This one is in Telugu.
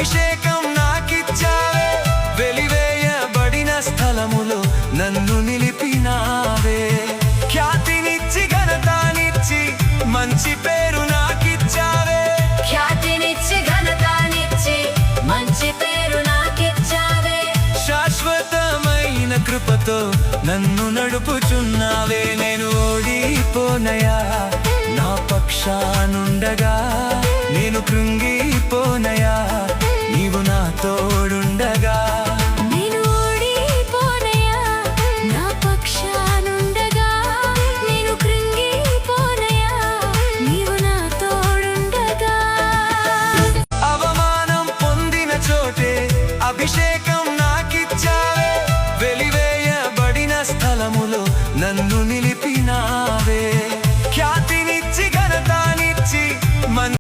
అభిషేకం నాకిచ్చావే, వెలివేయబడిన స్థలములో నన్ను నిలిపినావే. ఖ్యాతినిచ్చి ఘనతానిచ్చి మంచి పేరు నాకిచ్చావే, ఖ్యాతినిచ్చి ఘనతానిచ్చి మంచి పేరు నాకిచ్చావే. శాశ్వతమైన కృపతో నన్ను నడుపుచున్నావే. నేను ఓడిపోనయా నా పక్షానుండగా, నేను కృంగిపోనయా నీవు నా తోడుండగా. నేను ఓడిపోనయా నా పక్షానుండగా, నేను కృంగిపోనయా నీవు నా తోడుండగా. అవమానం పొందిన చోటే అభిషేకం